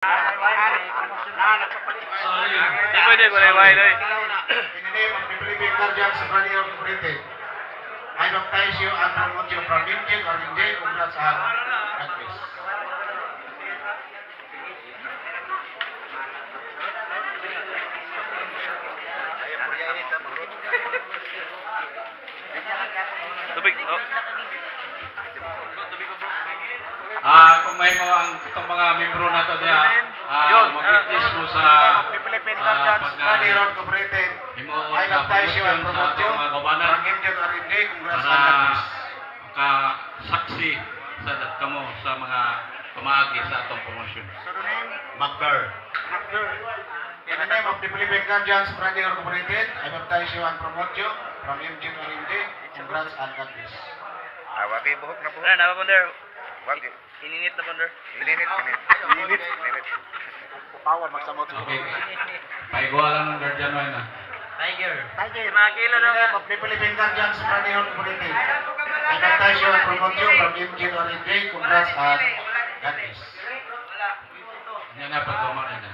Di pwede ko na iwain doy. In the name of the Philippine Guardians of Radio Incorporated, I baptize you and promote you from Indian or Indian. Congrats and God bless. Tubig, oh. Kung may mga itong mga membro na to niya, mag-witness mo sa The Philippine Guardians of Radio Incorporated, I baptize you and promote you from Indian or Indian. Congrats and God para bless. makasaksi sa kamo sa mga pamaagi sa atong promosyon. Macber. In the name of the Philippine Guardians of Radio Incorporated, I baptize you and promote you from Indian or Indian. Congrats and God bless. Wagi buhok na buhok. Ano, napa ponder? Wagi. Ininit na ponder. Init. Power magsamot. Okay. Paigwa lang ng guardian mo na. Tiger. Si mga kilo In daw the name ka. of the Philippine Guardians of Radio Incorporated, I baptize you and promote you from Indian or Indian. Congrats and God bless. Yan na pagkumain na.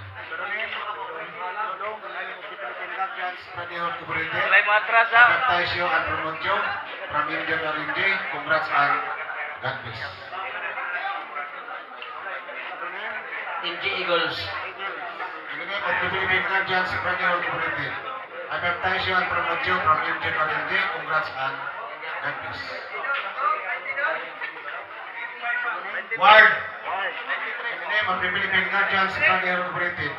Radio Incorporated, Wala mo atras I ha. baptize you and promote you from Indian or Indian. Congrats and God bless. MG Eagles. In the name of the Philippine Guardians of Radio Incorporated, I baptize you and promote you from Indian or Indian. Congrats and God bless. Ward. In the name of the Philippine Guardians of Radio Incorporated,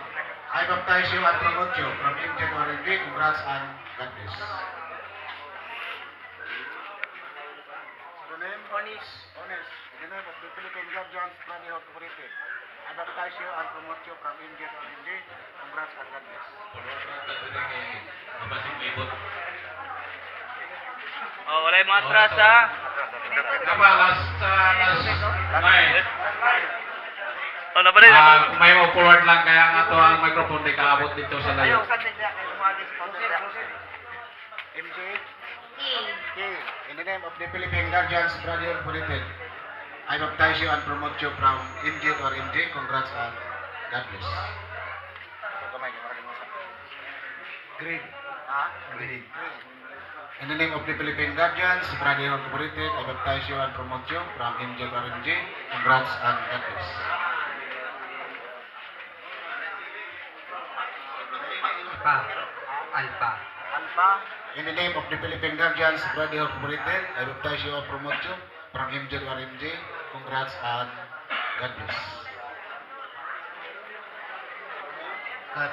I baptize you and promote you from Indian or Indian. Congrats and God bless. The name Onis. In the name of the Philippine Guardians of Radio Incorporated, I baptize you and promote you from Indian or Indian. Congrats and God bless. Oh, wala mo atras ha. Kapa, last 9. Oh, napa rin. Kung may mo forward lang, kaya nga to ang microphone di kaabot dito sa layo. MJ. K. In the name of the Philippine Guardians of Radio Incorporated, I baptize you and promote you from Indian or Indian. Congrats and God bless. Green. Green. In the name of the Philippine Guardians of Radio Incorporated, I baptize you and promote you from Indian or Indian. Congrats and God bless. Alpha. In the name of the Philippine Guardians of Radio Incorporated, I baptize you and promote you from MJ or MJ. Congrats and God bless. Cut.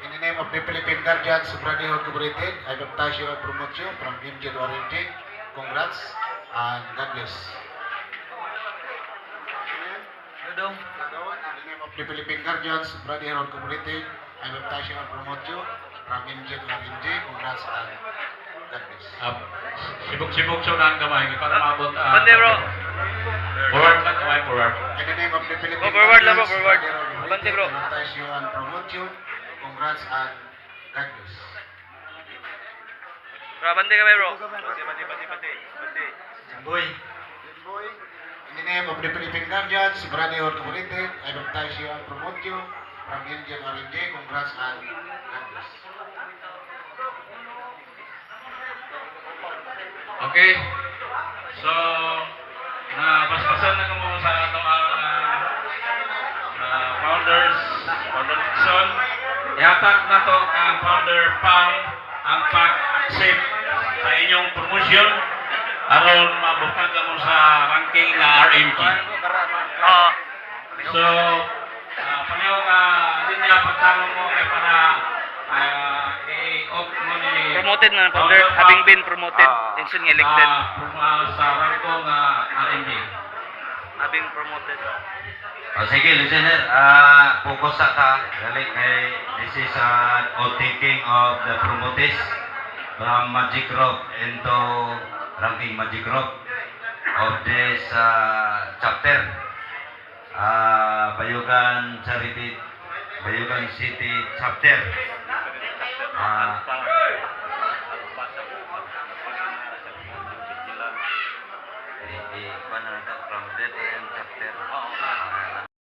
In the name of the Philippine Guardians of Radio Incorporated, I baptize you and promote you from MJ or MJ. Congrats and God bless. Dudong. In the name of the Philippine Guardians of Radio Incorporated, I baptize you and promote you from MJ or MJ. Congrats and God bless. Sibuk-sibuk sa unang kamay, hindi para maabot. Bande bro. Forward lang kamay, forward. In the name of the Philippine Oh, forward lang bro, Guardians of forward. Radio Incorporated, Bante, bro. I baptize you and promote you. Congrats and God bless. Bro, bante kami bro. Boy. In the name of the Philippine Guardians of Radio Incorporated, I baptize you and promote you from Indian or Indian. Congrats and God bless. Okay. So, basbasan na kamo sa atong founders, founder Dixon. Ihatag na to ang founder Pam ang pag-accept sa inyong promotion aron mabukan kamo sa ranking na RMG. Oo. So, pareho ka din niya pagtanong mo kay para i-off mo ni Promoted na founder, having been promoted, tension nga elected. Sa ranking RMG. Having promoted. Sige, listener, focus sa ka. Dali kay this is outtaking of the promotees from Magic Rock into ranking Magic Rock of this chapter. Bayugan Charity, Bayugan City chapter. From different chapter.